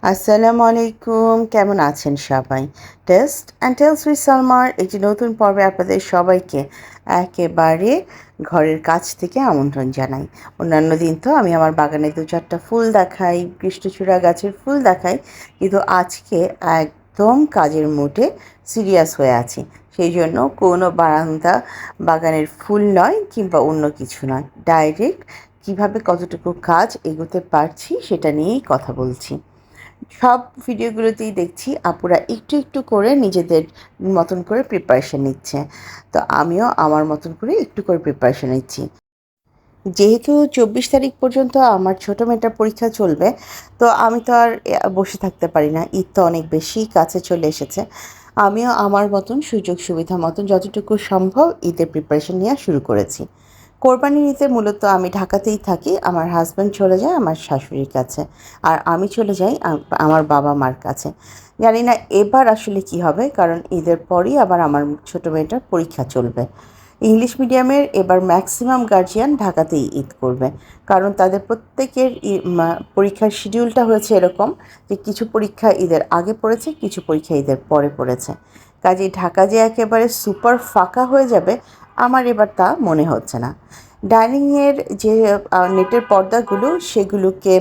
আসসালামু আলাইকুম, কেমন আছেন সবাই? টেস্ট অ্যান্ড টেলস উইথ সালমার একটি নতুন পর্বে আপনাদের সবাইকে একেবারে ঘরের কাছ থেকে আমন্ত্রণ জানাই। অন্যান্য দিন তো আমি আমার বাগানে ২-৪টা ফুল দেখাই, কৃষ্ণচূড়া গাছের ফুল দেখাই, কিন্তু আজকে একদম কাজের মুডে সিরিয়াস হয়ে আছি। সেই জন্য কোনো বারান্দা বাগানের ফুল নয় কিংবা অন্য কিছু নয়, ডাইরেক্ট কীভাবে কতটুকু কাজ এগোতে পারছি সেটা নিয়েই কথা বলছি। সব ভিডিওগুলোতেই দেখছি আপুরা একটু একটু করে নিজেদের মতন করে প্রিপারেশন নিচ্ছে, তো আমিও আমার মতন করে একটু করে প্রিপারেশন নিচ্ছি। যেহেতু 24 তারিখ পর্যন্ত আমার ছোটো মেয়েটার পরীক্ষা চলবে, তো আমি তো আর বসে থাকতে পারি না। ঈদ তো অনেক বেশি কাছে চলে এসেছে। আমিও আমার মতন সুযোগ সুবিধা মতন যতটুকু সম্ভব ঈদের প্রিপারেশন নেওয়া শুরু করেছি। কোরবানির ঈদে মূলত আমি ঢাকাতেই থাকি, আমার হাজব্যান্ড চলে যায় আমার শাশুড়ির কাছে, আর আমি চলে যাই আমার বাবা মার কাছে। জানি না এবার আসলে কি হবে, কারণ ঈদের পরই আবার আমার ছোটো মেয়েটার পরীক্ষা চলবে। ইংলিশ মিডিয়ামের এবার ম্যাক্সিমাম গার্জিয়ান ঢাকাতেই ঈদ করবে, কারণ তাদের প্রত্যেকের পরীক্ষার শিডিউলটা হয়েছে এরকম যে কিছু পরীক্ষা ঈদের আগে পড়েছে, কিছু পরীক্ষা ঈদের পরে পড়েছে। কাজেই ঢাকা যে একেবারে সুপার ফাঁকা হয়ে যাবে আমার এবার তা মনে হচ্ছে না। ডাইনিংয়ের যে নেটের পর্দাগুলো সেগুলোকে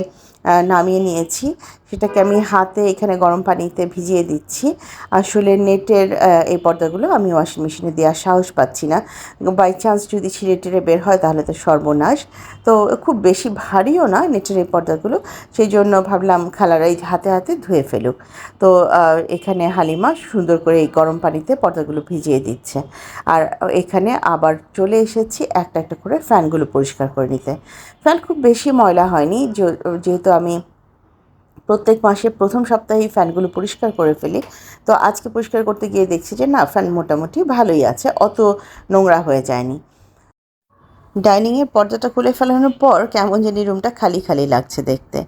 নামিয়ে নিয়েছি, সেটাকে আমি হাতে এখানে গরম পানিতে ভিজিয়ে দিচ্ছি। আসলে নেটের এই পর্দাগুলো আমি ওয়াশিং মেশিনে দেওয়ার সাহস পাচ্ছি না, বাই চান্স যদি ছিঁড়ে টিড়ে বের হয় তাহলে তো সর্বনাশ। তো খুব বেশি ভারীও না নেটের এই পর্দাগুলো, সেই জন্য ভাবলাম খালারাই হাতে হাতে ধুয়ে ফেলুক। তো এখানে হালিমা সুন্দর করে এই গরম পানিতে পর্দাগুলো ভিজিয়ে দিচ্ছে, আর এখানে আবার চলে এসেছি একটা একটা করে ফ্যানগুলো পরিষ্কার করে নিতে। ফ্যান খুব বেশি ময়লা হয়নি, যেহেতু আমি প্রত্যেক মাসে প্রথম সপ্তাহেই ফ্যানগুলো পরিষ্কার করে ফেলি, তো আজকে পরিষ্কার করতে গিয়ে দেখছি যে না, ফ্যান মোটামুটি ভালোই আছে, অত নোংরা হয়ে যায়নি। ডাইনিংয়ের পর্দাটা খুলে ফেলানোর পর কেমন জানি রুমটা খালি খালি লাগছে দেখতে।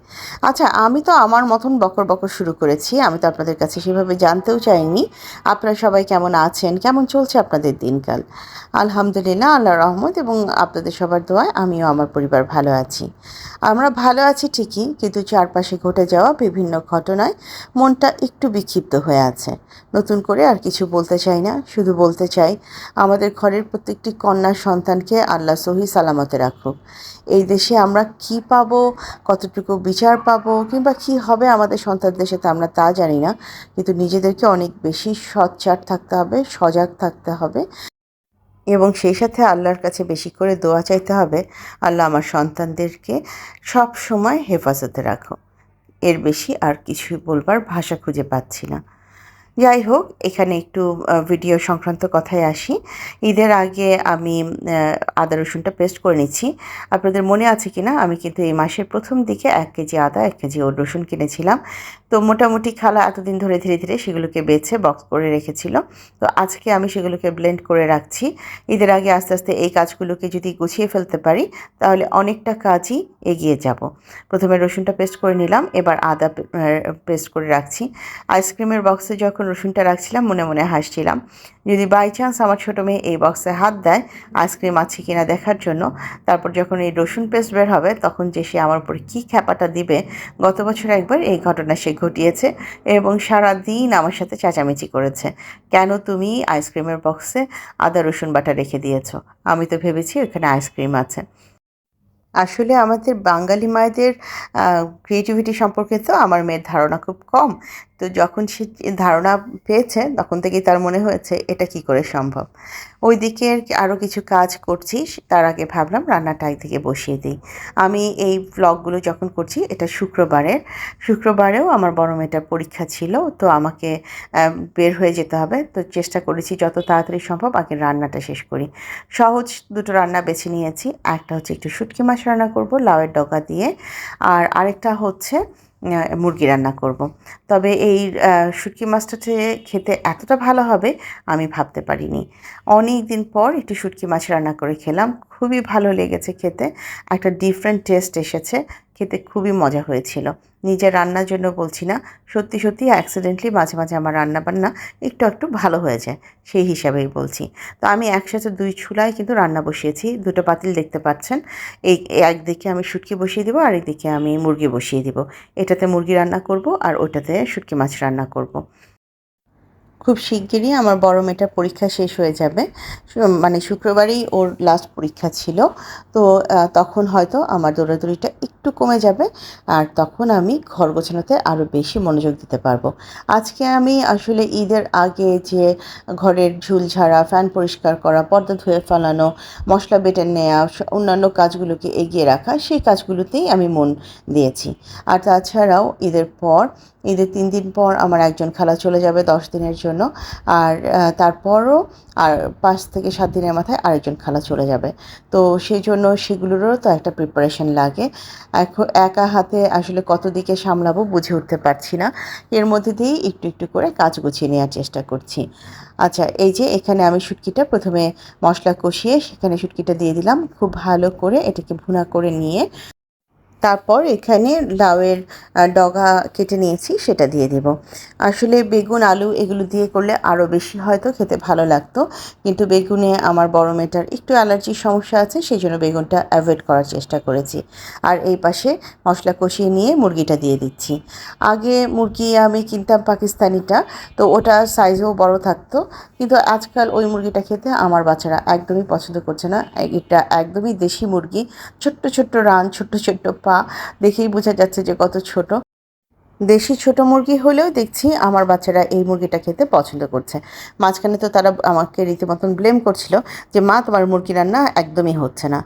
আচ্ছা, আমি তো আমার মতন বকর বকর শুরু করেছি, আমি তো আপনাদের কাছে সেভাবে জানতেও চাইনি আপনারা সবাই কেমন আছেন, কেমন চলছে আপনাদের দিনকাল। আলহামদুলিল্লাহ, আল্লাহর রহমত এবং আপনাদের সবার দোয়ায় আমিও আমার পরিবার ভালো আছি। আমরা ভালো আছি ঠিকই, কিন্তু চারপাশে ঘটে যাওয়া বিভিন্ন ঘটনায় মনটা একটু বিক্ষিপ্ত হয়ে আছে। নতুন করে আর কিছু বলতে চাই না, শুধু বলতে চাই আমাদের ঘরের প্রত্যেকটি কন্যা সন্তানকে আল্লাহ সহি সালামতে রাখুক। এই দেশে আমরা কি পাবো, কতটুকু বিচার পাবো, কিংবা কি হবে আমাদের সন্তানদের সাথে আমরা তা জানি না, কিন্তু নিজেদেরকে অনেক বেশি সোচ্চার থাকতে হবে, সজাগ থাকতে হবে, এবং সেই সাথে আল্লাহর কাছে বেশি করে দোয়া চাইতে হবে, আল্লাহ আমার সন্তানদেরকে সব সময় হেফাজতে রাখো। এর বেশি আর কিছুই বলবার ভাষা খুঁজে পাচ্ছি না। যাই হোক, এখানে একটু ভিডিও সংক্রান্ত কথায় আসি। ঈদের আগে আমি আদা রসুনটা পেস্ট করে নিচ্ছি। আপনাদের মনে আছে কি না, আমি কিন্তু এই মাসের প্রথম দিকে ১ কেজি আদা ১ কেজি রসুন কিনেছিলাম। তো মোটামুটি খালা এতদিন ধরে ধীরে ধীরে সেগুলোকে বেছে বক্স করে রেখেছিল। তো আজকে আমি সেগুলোকে ব্লেন্ড করে রাখছি। ঈদের আগে আস্তে আস্তে এই কাজগুলোকে যদি গুছিয়ে ফেলতে পারি তাহলে অনেকটা কাজই এগিয়ে যাব। প্রথমে রসুনটা পেস্ট করে নিলাম, এবার আদা পেস্ট করে রাখছি। আইসক্রিমের বক্সে যখন রসুনটা রাখছিলাম মনে মনে হাসছিলাম, যদি বাই চান্স আমার ছোটো মেয়ে এই বক্সে হাত দেয় আইসক্রিম আছে কিনা দেখার জন্য, তারপর যখন এই রসুন পেস্ট বের হবে তখন যে সে আমার উপরে কী খ্যাপাটা দিবে। গত বছর একবার এই ঘটনা সে ঘটিয়েছে এবং সারা দিন আমার সাথে চেঁচামেচি করেছে, কেন তুমি আইসক্রিমের বক্সে আদা রসুন বাটা রেখে দিয়েছো, আমি তো ভেবেছি ওখানে আইসক্রিম আছে। আসলে আমাদের বাঙালি মায়েদের ক্রিয়েটিভিটি সম্পর্কে তো আমার মেয়ের ধারণা খুব কম। তো যখন সে ধারণা পেয়েছে তখন থেকেই তার মনে হয়েছে এটা কি করে সম্ভব। ওই দিকে আরও কিছু কাজ করছি, তার আগে ভাবলাম রান্নাটা একদিকে বসিয়ে দিই। আমি এই ভ্লগগুলো যখন করছি এটা শুক্রবারেও আমার বড় মেয়েটার পরীক্ষা ছিল, তো আমাকে বের হয়ে যেতে হবে। তো চেষ্টা করেছি যত তাড়াতাড়ি সম্ভব আগে রান্নাটা শেষ করি। সহজ দুটো রান্না বেছে নিয়েছি, একটা হচ্ছে একটু শুটকি মাছ রান্না করব লাউয়ের ডগা দিয়ে, আর আরেকটা হচ্ছে মুরগি রান্না করব। তবে এই শুটকি মাছটা যে খেতে এতটা ভালো হবে আমি ভাবতে পারিনি। অনেক দিন পর একটু শুটকি মাছ রান্না করে খেলাম, খুবই ভালো লেগেছে খেতে, একটা ডিফারেন্ট টেস্ট এসেছে, খেতে খুবই মজা হয়েছিল। নিজের রান্নার জন্য বলছি না, সত্যি সত্যি অ্যাক্সিডেন্টলি মাঝে মাঝে আমার রান্নাবান্না একটু একটু ভালো হয়ে যায়, সেই হিসাবেই বলছি। তো আমি একসাথে 2 চুলায় কিন্তু রান্না বসিয়েছি, 2টো পাতিল দেখতে পাচ্ছেন। এই একদিকে আমি শুটকি বসিয়ে দেবো, আর একদিকে আমি মুরগি বসিয়ে দেবো। এটাতে মুরগি রান্না করব আর ওটাতে শুটকি মাছ রান্না করব। খুব শিগগিরই আমার বড় মেয়েটার পরীক্ষা শেষ হয়ে যাবে, মানে শুক্রবারেই ওর লাস্ট পরীক্ষা ছিল। তো তখন হয়তো আমার দৌড়াদৌড়িটা একটু কমে যাবে, আর তখন আমি ঘর গোছানোতে আরও বেশি মনোযোগ দিতে পারবো। আজকে আমি আসলে ঈদের আগে যে ঘরের ঝুল ঝাড়া, ফ্যান পরিষ্কার করা, পর্দা ধুয়ে ফেলানো, মশলা বেটে নেওয়া, অন্যান্য কাজগুলোকে এগিয়ে রাখা, সেই কাজগুলোতেই আমি মন দিয়েছি। আর তাছাড়াও ঈদের 3 দিন পর আমার একজন খালা চলে যাবে 10 দিনের জন্য। আর তারপরও আর 5 থেকে 7 দিনের মাথায় আরেকজন খালা চলে যাবে। তো সেই জন্য সেগুলোরও তো একটা প্রিপারেশন লাগে। এখন একা হাতে আসলে কত দিকে সামলাবো বুঝে উঠতে পারছি না। এর মধ্যে দিয়েই একটু একটু করে কাজ গুছিয়ে নেওয়ার চেষ্টা করছি। আচ্ছা, এই যে এখানে আমি শুটকিটা প্রথমে মশলা কষিয়ে সেখানে শুটকিটা দিয়ে দিলাম। খুব ভালো করে এটাকে ভুনা করে নিয়ে তারপর এখানে লাউয়ের ডগা কেটে নিয়েছি, সেটা দিয়ে দেব। আসলে বেগুন, আলু এগুলো দিয়ে করলে আরও বেশি হয়তো খেতে ভালো লাগতো, কিন্তু বেগুনে আমার বড় মেয়েটার একটু অ্যালার্জির সমস্যা আছে, সেই জন্য বেগুনটা অ্যাভয়েড করার চেষ্টা করেছি। আর এই পাশে মশলা কষিয়ে নিয়ে মুরগিটা দিয়ে দিচ্ছি। আগে মুরগি আমি কিনতাম পাকিস্তানিটা, তো ওটা সাইজেও বড় থাকতো, কিন্তু আজকাল ওই মুরগিটা খেতে আমার বাচ্চারা একদমই পছন্দ করছে না। এটা একদমই দেশি মুরগি, ছোট্ট ছোট্ট রান, ছোট্ট ছোট্ট পা, দেখেই বোঝা যাচ্ছে যে কত ছোট। দেশি ছোট মুরগি হলেও দেখছি আমার বাচ্চারা এই মুরগিটা খেতে পছন্দ করছে। মাঝখানে তো তারা আমাকে রীতিমতন ব্লেম করছিল যে মা, তোমার মুরগি রান্না একদমই হচ্ছে না।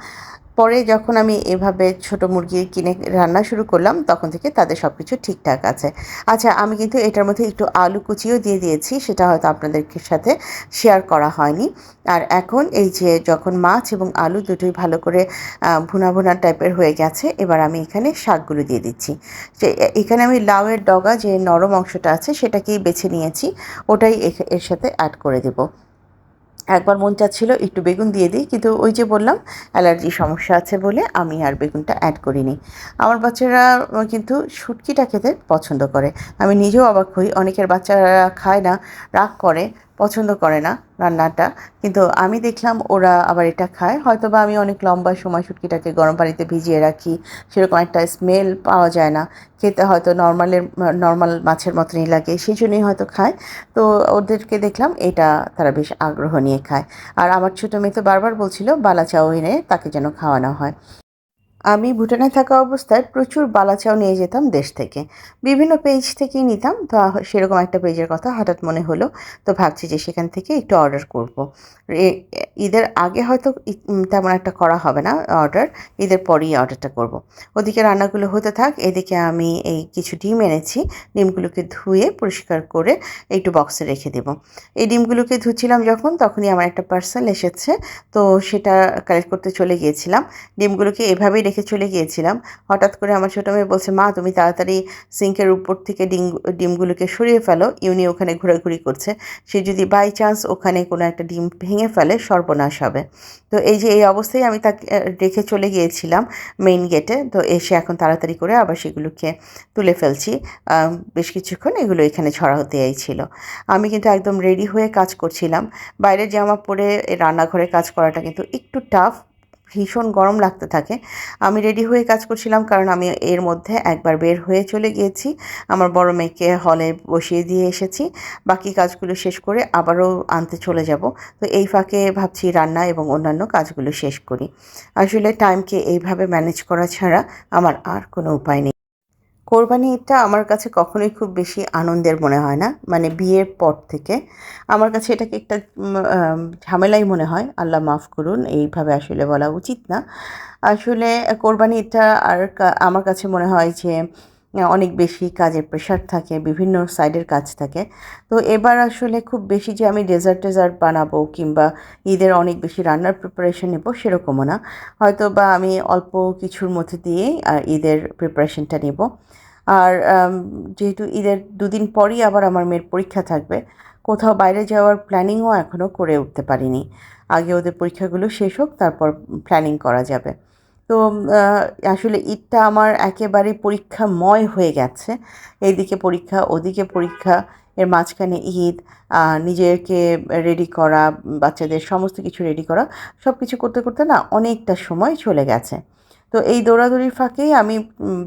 পরে যখন আমি এভাবে ছোট মুরগি কিনে রান্না শুরু করলাম, তখন থেকে তাদের সব কিছু ঠিকঠাক আছে। আচ্ছা, আমি কিন্তু এটার মধ্যে একটু আলু কুচিও দিয়ে দিয়েছি, সেটা হয়তো আপনাদের সাথে শেয়ার করা হয়নি। আর এখন এই যে যখন মাছ এবং আলু দুটোই ভালো করে ভুনা ভুনা টাইপের হয়ে গেছে, এবার আমি এখানে শাকগুলো দিয়ে দিচ্ছি। এখানে আমি লাউয়ের ডগা যে নরম অংশটা আছে সেটাকেই বেছে নিয়েছি, ওটাই এর সাথে অ্যাড করে দেবো। একবার মন চাচ্ছিল একটু বেগুন দিয়ে দিই, কিন্তু ওই যে বললাম অ্যালার্জি সমস্যা আছে বলে আমি আর বেগুনটা অ্যাড করিনি। আমার বাচ্চারা কিন্তু শুটকিটা খেতে পছন্দ করে। আমি নিজেও অবাক হই, অনেকের বাচ্চারা খায় না, রাগ করে, পছন্দ করে না রান্নাটা, কিন্তু আমি দেখলাম ওরা আবার এটা খায়। হয়তো বা আমি অনেক লম্বা সময় শুটকিটাকে গরম পানিতে ভিজিয়ে রাখি, সেরকম একটা স্মেল পাওয়া যায় না, খেতে হয়তো নর্মাল মাছের মতনই লাগে, সেই জন্যই হয়তো খায়। তো ওদেরকে দেখলাম এটা তারা বেশ আগ্রহ নিয়ে খায়। আর আমার ছোটো মেয়ে তো বারবার বলছিল বালা চাও এনে তাকে যেন খাওয়ানো হয়। আমি ভুটানে থাকা অবস্থায় প্রচুর বালাচাও নিয়ে যেতাম দেশ থেকে। বিভিন্ন পেজ থেকেই নিতাম। তো সেরকম একটা পেজের কথা হঠাৎ মনে হলো। তো ভাবছি যে সেখান থেকে একটু অর্ডার করব। ঈদের আগে হয়তো তেমন একটা করা হবে না অর্ডার, ঈদের পরেই অর্ডারটা করব। ওদিকে রান্নাগুলো হতে থাক, এদিকে আমি এই কিছু ডিম এনেছি। ডিমগুলোকে ধুয়ে পরিষ্কার করে একটু বক্সে রেখে দেব। এই ডিমগুলোকে ধুচ্ছিলাম যখন, তখনই আমার একটা পার্সেল এসেছে। তো সেটা কালেক্ট করতে চলে গিয়েছিলাম। ডিমগুলোকে এভাবেই রেখে চলে গিয়েছিলাম। হঠাৎ করে আমার ছোটো মেয়ে বলছে, মা তুমি তাড়াতাড়ি সিঙ্কের উপর থেকে ডিমগুলোকে সরিয়ে ফেলো, ইউনি ওখানে ঘোরাঘুরি করছে, সে যদি বাই চান্স ওখানে কোনো একটা ডিম ভেঙে ফেলে সর্বনাশ হবে। তো এই যে এই অবস্থায় আমি তাকে রেখে চলে গিয়েছিলাম মেইন গেটে। তো এসে এখন তাড়াতাড়ি করে আবার সেগুলোকে তুলে ফেলছি। বেশ কিছুক্ষণ এগুলো এখানে ছড়া হতেই ছিল। আমি কিন্তু একদম রেডি হয়ে কাজ করছিলাম। বাইরের জামা পরে রান্নাঘরে কাজ করাটা কিন্তু একটু টাফ, ভীষণ গরম লাগতে থাকে। আমি রেডি হয়ে কাজ করছিলাম কারণ আমি এর মধ্যে একবার বের হয়ে চলে গিয়েছি, আমার বড় মেয়েকে হলে বসিয়ে দিয়ে এসেছি। বাকি কাজগুলো শেষ করে আবারও আনতে চলে যাব। তো এই ফাঁকে ভাবছি রান্না এবং অন্যান্য কাজগুলো শেষ করি। আসলে টাইমকে এইভাবে ম্যানেজ করা ছাড়া আমার আর কোনো উপায় নেই। কোরবানি ঈদটা আমার কাছে কখনোই খুব বেশি আনন্দের মনে হয় না। মানে বিয়ের পর থেকে আমার কাছে এটাকে একটা ঝামেলাই মনে হয়। আল্লাহ মাফ করুন, এইভাবে আসলে বলা উচিত না। আসলে কোরবানি ঈদটা আর আমার কাছে মনে হয় যে অনেক বেশি কাজের প্রেশার থাকে, বিভিন্ন সাইডের কাজ থাকে। তো এবার আসলে খুব বেশি যে আমি ডেজার্ট বানাবো কিংবা ঈদের অনেক বেশি রান্নার প্রিপারেশন নেব সেরকমও না। হয়তো বা আমি অল্প কিছুর মধ্যে দিয়েই ঈদের প্রিপারেশনটা নেব। আর যেহেতু ঈদের 2 দিন পরই আবার আমার মেয়ের পরীক্ষা থাকবে, কোথাও বাইরে যাওয়ার প্ল্যানিংও এখনও করে উঠতে পারিনি। আগে ওদের পরীক্ষাগুলো শেষ হোক, তারপর প্ল্যানিং করা যাবে। তো আসলে ঈদটা আমার একেবারে পরীক্ষাময় হয়ে গেছে। এইদিকে পরীক্ষা, ওদিকে পরীক্ষা, এর মাঝখানে ঈদ, নিজেকে রেডি করা, বাচ্চাদের সমস্ত কিছু রেডি করা, সব কিছু করতে করতে না অনেকটা সময় চলে গেছে। তো এই দৌড়াদৌড়ির ফাঁকেই আমি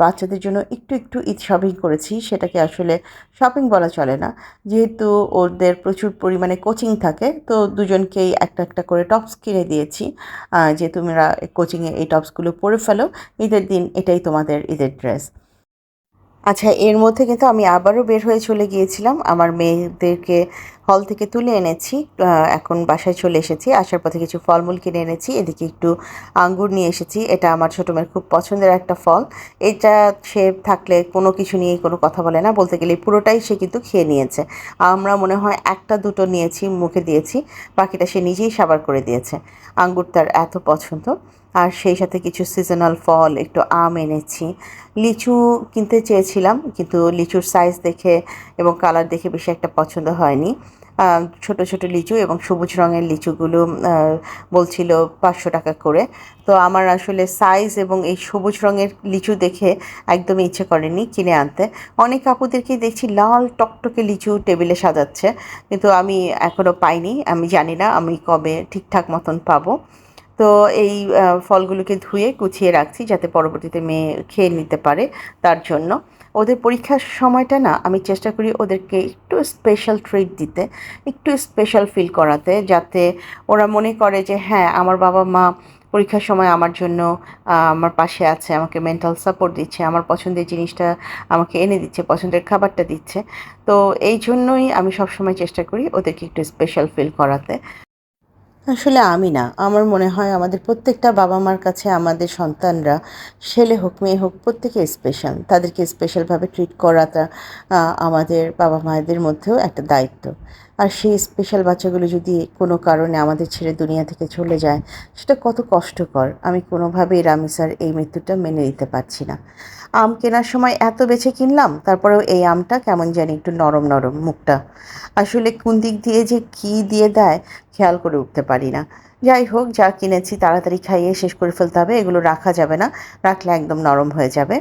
বাচ্চাদের জন্য একটু একটু ঈদ শপিং করেছি। সেটাকে আসলে শপিং বলা চলে না, যেহেতু ওদের প্রচুর পরিমাণে কোচিং থাকে, তো দুজনকেই একটা একটা করে টপস কিনে দিয়েছি, যে তোমরা কোচিংয়ে এই টপসগুলো পরে ফেলো, ঈদের দিন এটাই তোমাদের ঈদের ড্রেস। আচ্ছা, এর মধ্যে কিন্তু আমি আবারও বের হয়ে চলে গিয়েছিলাম। আমার মেয়েদেরকে হল থেকে তুলে এনেছি। এখন বাসায় চলে এসেছি। আসার পথে কিছু ফলমূল কিনে এনেছি। এদিকে একটু আঙ্গুর নিয়ে এসেছি। এটা আমার ছোটো মেয়ের খুব পছন্দের একটা ফল। এটা সে থাকলে কোনো কিছু নিয়েই কোনো কথা বলে না। বলতে গেলে পুরোটাই সে কিন্তু খেয়ে নিয়েছে। আমরা মনে হয় একটা দুটো নিয়েছি, মুখে দিয়েছি। বাকিটা সে নিজেই সাবার করে দিয়েছে। আঙ্গুর তার এত পছন্দ। আর সেই সাথে কিছু সিজনাল ফল, একটু আম এনেছি। লিচু কিনতে চেয়েছিলাম, কিন্তু লিচুর সাইজ দেখে এবং কালার দেখে বেশি একটা পছন্দ হয়নি। ছোট ছোট লিচু এবং সবুজ রঙের লিচুগুলো বলছিল 500 টাকা করে। তো আমার আসলে সাইজ এবং এই সবুজ রঙের লিচু দেখে একদমই ইচ্ছে করেনি কিনে আনতে। অনেক আপুদেরকেই দেখছি লাল টকটকে লিচু টেবিলে সাজাচ্ছে, কিন্তু আমি এখনও পাইনি। আমি জানি না আমি কবে ঠিকঠাক মতন পাবো। তো এই ফলগুলোকে ধুয়ে গুছিয়ে রাখছি, যাতে পরবর্তীতে মেয়ে খেয়ে নিতে পারে। তার জন্য ওদের পরীক্ষার সময়টা না আমি চেষ্টা করি ওদেরকে একটু স্পেশাল ট্রিট দিতে, একটু স্পেশাল ফিল করাতে, যাতে ওরা মনে করে যে হ্যাঁ, আমার বাবা মা পরীক্ষার সময় আমার জন্য আমার পাশে আছে, আমাকে মেন্টাল সাপোর্ট দিচ্ছে, আমার পছন্দের জিনিসটা আমাকে এনে দিচ্ছে, পছন্দের খাবারটা দিচ্ছে। তো এই জন্যই আমি সবসময় চেষ্টা করি ওদেরকে একটু স্পেশাল ফিল করাতে। আসলে আমি না, আমার মনে হয় আমাদের প্রত্যেকটা বাবা মার কাছে আমাদের সন্তানরা, ছেলে হোক মেয়ে হোক, প্রত্যেকে স্পেশাল। তাদেরকে স্পেশালভাবে ট্রিট করাটা আমাদের বাবা মায়েদের মধ্যেও একটা দায়িত্ব। আর সেই স্পেশাল বাচ্চাগুলো যদি কোনো কারণে আমাদের ছেড়ে দুনিয়া থেকে চলে যায়, সেটা কত কষ্টকর। আমি কোনোভাবেই রামিসার এই মৃত্যুটা মেনে নিতে পারছি না। আম কেনার সময় এত বেছে কিনলাম, তারপরেও এই আমটা কেমন জানি একটু নরম নরম মুখটা। আসলে কোন দিক দিয়ে যে কী দিয়ে দেয় খেয়াল করে উঠতে পারি না। যাই হোক, যা কিনেছি তাড়াতাড়ি খাইয়ে শেষ করে ফেলতে হবে। এগুলো রাখা যাবে না, রাখলে একদম নরম হয়ে যাবে।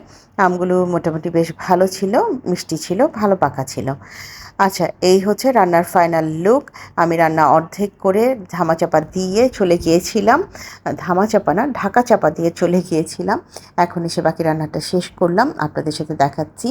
আমগুলো মোটামুটি বেশ ভালো ছিল, মিষ্টি ছিল, ভালো পাকা ছিল। আচ্ছা, এই হচ্ছে রান্নার ফাইনাল লুক। আমি রান্না অর্ধেক করে ধামাচাপা দিয়ে চলে গিয়েছিলাম। ধামাচাপা না, ঢাকা চাপা দিয়ে চলে গিয়েছিলাম। এখন এসে বাকি রান্নাটা শেষ করলাম, আপনাদের সাথে দেখাচ্ছি।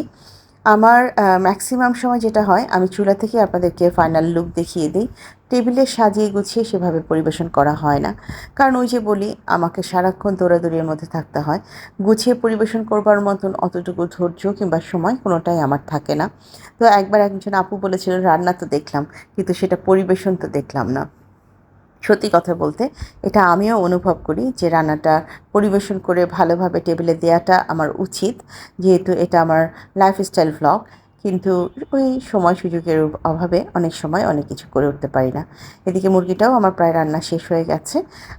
আমার ম্যাক্সিমাম সময় যেটা হয়, আমি চুলা থেকে আপনাদেরকে ফাইনাল লুক দেখিয়ে দিই। টেবিলে সাজিয়ে গুছিয়ে সেভাবে পরিবেশন করা হয় না, কারণ ওই যে বলি, আমাকে সারাক্ষণ দৌড়াদৌড়ির মধ্যে থাকতে হয়। গুছিয়ে পরিবেশন করবার মতন অতটুকু ধৈর্য কিংবা সময় কোনোটাই আমার থাকে না। তো একবার একজন আপু বলেছিল, রান্না তো দেখলাম, কিন্তু সেটা পরিবেশন তো দেখলাম না। সত্যি কথা বলতে এটা আমিও অনুভব করি যে রান্নাটা পরিবেশন করে ভালোভাবে টেবিলে দেওয়াটা আমার উচিত, যেহেতু এটা আমার লাইফস্টাইল ভ্লগ। কিন্তু ওই সময় সুযোগের অভাবে অনেক সময় অনেক কিছু করে উঠতে পারি না। এদিকে মুরগিটাও আমার প্রায় রান্না শেষ হয়ে গেছে।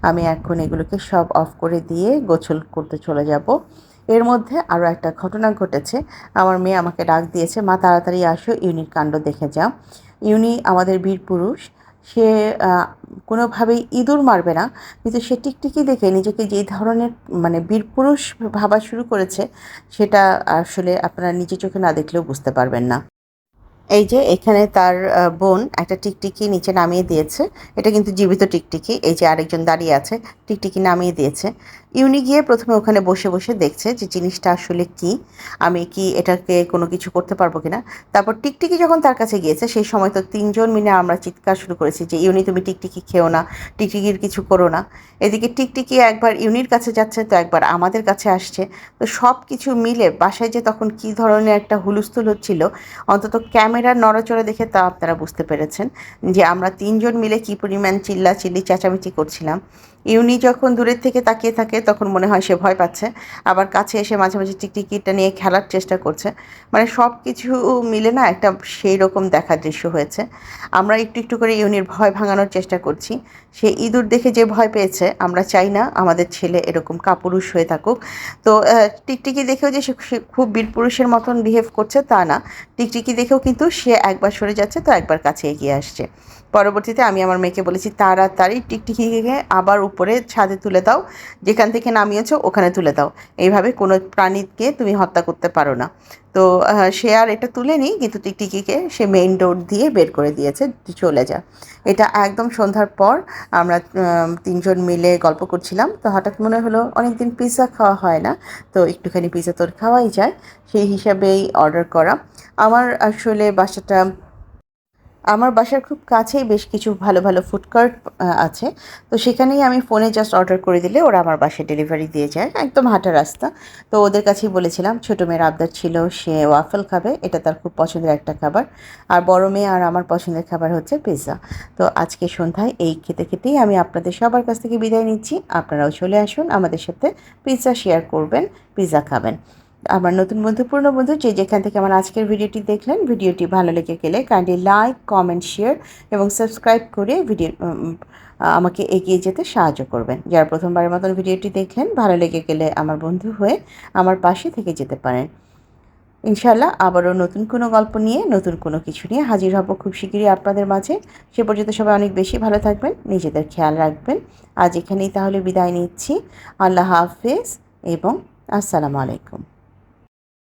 আমি এখন এগুলোকে সব অফ করে দিয়ে গোসল করতে চলে যাব। এর মধ্যে আরও একটা ঘটনা ঘটেছে। আমার মেয়ে আমাকে ডাক দিয়েছে, মা তাড়াতাড়ি আসো, ইউনির কাণ্ড দেখে যাও। ইউনি আমাদের বীর পুরুষ। সে কোনোভাবেই ইঁদুর মারবে না, কিন্তু সে টিকটিকি দেখে নিজেকে যেই ধরনের মানে বীরপুরুষ ভাবা শুরু করেছে, সেটা আসলে আপনারা নিজে চোখে না দেখলেও বুঝতে পারবেন না। এই যে এখানে তার বোন একটা টিকটিকি নিচে নামিয়ে দিয়েছে। এটা কিন্তু জীবিত টিকটিকি। এই যে আরেকজন দাঁড়িয়ে আছে, টিকটিকি নামিয়ে দিয়েছে। ইউনি গিয়ে প্রথমে ওখানে বসে বসে দেখছে যে জিনিসটা আসলে কি, আমি কি এটাকে কোনো কিছু করতে পারবো কিনা। তারপর টিকটিকি যখন তার কাছে গিয়েছে, সেই সময় তো তিনজন মিলে আমরা চিৎকার শুরু করেছি যে ইউনি, তুমি টিকটিকি খেও না, টিকটিকির কিছু করো না। এদিকে টিকটিকি একবার ইউনির কাছে যাচ্ছে, তো একবার আমাদের কাছে আসছে। তো সব কিছু মিলে বাসায় যে তখন কী ধরনের একটা হুলস্থুল হচ্ছিল, অন্তত ক্যামেরার নড়াচড়া দেখে তা আপনারা বুঝতে পেরেছেন যে আমরা তিনজন মিলে কী পরিমাণ চিল্লাচিল্লি চেঁচামেচি করছিলাম। ইউনি যখন দূরের থেকে তাকিয়ে থাকে, তখন মনে হয় সে ভয় পাচ্ছে, আবার কাছে এসে মাঝে মাঝে টিকটিকিটা নিয়ে খেলার চেষ্টা করছে। মানে সব কিছু মিলে না একটা সেই রকম দেখার দৃশ্য হয়েছে। আমরা একটু একটু করে ইউনির ভয় ভাঙানোর চেষ্টা করছি। সে ইঁদুর দেখে যে ভয় পেয়েছে, আমরা চাই না আমাদের ছেলে এরকম কাপুরুষ হয়ে থাকুক। তো টিকটিকি দেখেও যে সে খুব বীরপুরুষের মতন বিহেভ করছে তা না। টিকটিকি দেখেও কিন্তু সে একবার সরে যাচ্ছে, তো একবার কাছে এগিয়ে আসছে। পরবর্তীতে আমি আমার মেয়েকে বলেছি তাড়াতাড়ি টিকটিকিকে আবার উপরে ছাদে তুলে দাও, যেখান থেকে নামিয়েছো ওখানে তুলে দাও, এইভাবে কোনো প্রাণীকে তুমি হত্যা করতে পারো না। তো সে আর এটা তুলেনি, কিন্তু টিকটিকিকে সে মেইন ডোর দিয়ে বের করে দিয়েছে, চলে যা। এটা একদম সন্ধ্যার পর আমরা তিনজন মিলে গল্প করছিলাম, তো হঠাৎ মনে হলো অনেক দিন পিৎজা খাওয়া হয় না, তো একটুখানি পিৎজা তোর খাওয়াই যায়, সেই হিসাবেই অর্ডার করা। আমার বাসার খুব কাছেই বেশ কিছু ভালো ভালো ফুড কোর্ট আছে, তো সেখানেই আমি ফোনে জাস্ট অর্ডার করে দিলে ওরা আমার বাসায় ডেলিভারি দিয়ে যায়, একদম হাঁটা রাস্তা। তো ওদের কাছেই বলেছিলাম, ছোটো মেয়ের আবদার ছিল সে ওয়াফেল খাবে, এটা তার খুব পছন্দের একটা খাবার, আর বড় মেয়ে আর আমার পছন্দের খাবার হচ্ছে পিৎজা। তো আজকে সন্ধ্যায় এই খেতে খেতেই আমি আপনাদের সবার কাছ থেকে বিদায় নিচ্ছি। আপনারাও চলে আসুন আমাদের সাথে, পিৎজা শেয়ার করবেন, পিৎজা খাবেন। আমার নতুন বন্ধু, পুরনো বন্ধু, যে যেখান থেকে আমার আজকের ভিডিওটি দেখলেন, ভিডিওটি ভালো লেগে গেলে কাইন্ডলি লাইক, কমেন্ট, শেয়ার এবং সাবস্ক্রাইব করে আমাকে এগিয়ে যেতে সাহায্য করবেন। যারা প্রথমবারের মতন ভিডিওটি দেখলেন, ভালো লেগে গেলে আমার বন্ধু হয়ে আমার পাশে থেকে যেতে পারেন। ইনশাআল্লাহ আবারও নতুন কোনো গল্প নিয়ে, নতুন কোনো কিছু নিয়ে হাজির হব খুব শিগগিরই আপনাদের মাঝে। সে পর্যন্ত সবাই অনেক বেশি ভালো থাকবেন, নিজেদের খেয়াল রাখবেন। আজ এখানেই তাহলে বিদায় নিচ্ছি। আল্লাহ হাফেজ এবং আসসালামু আলাইকুম।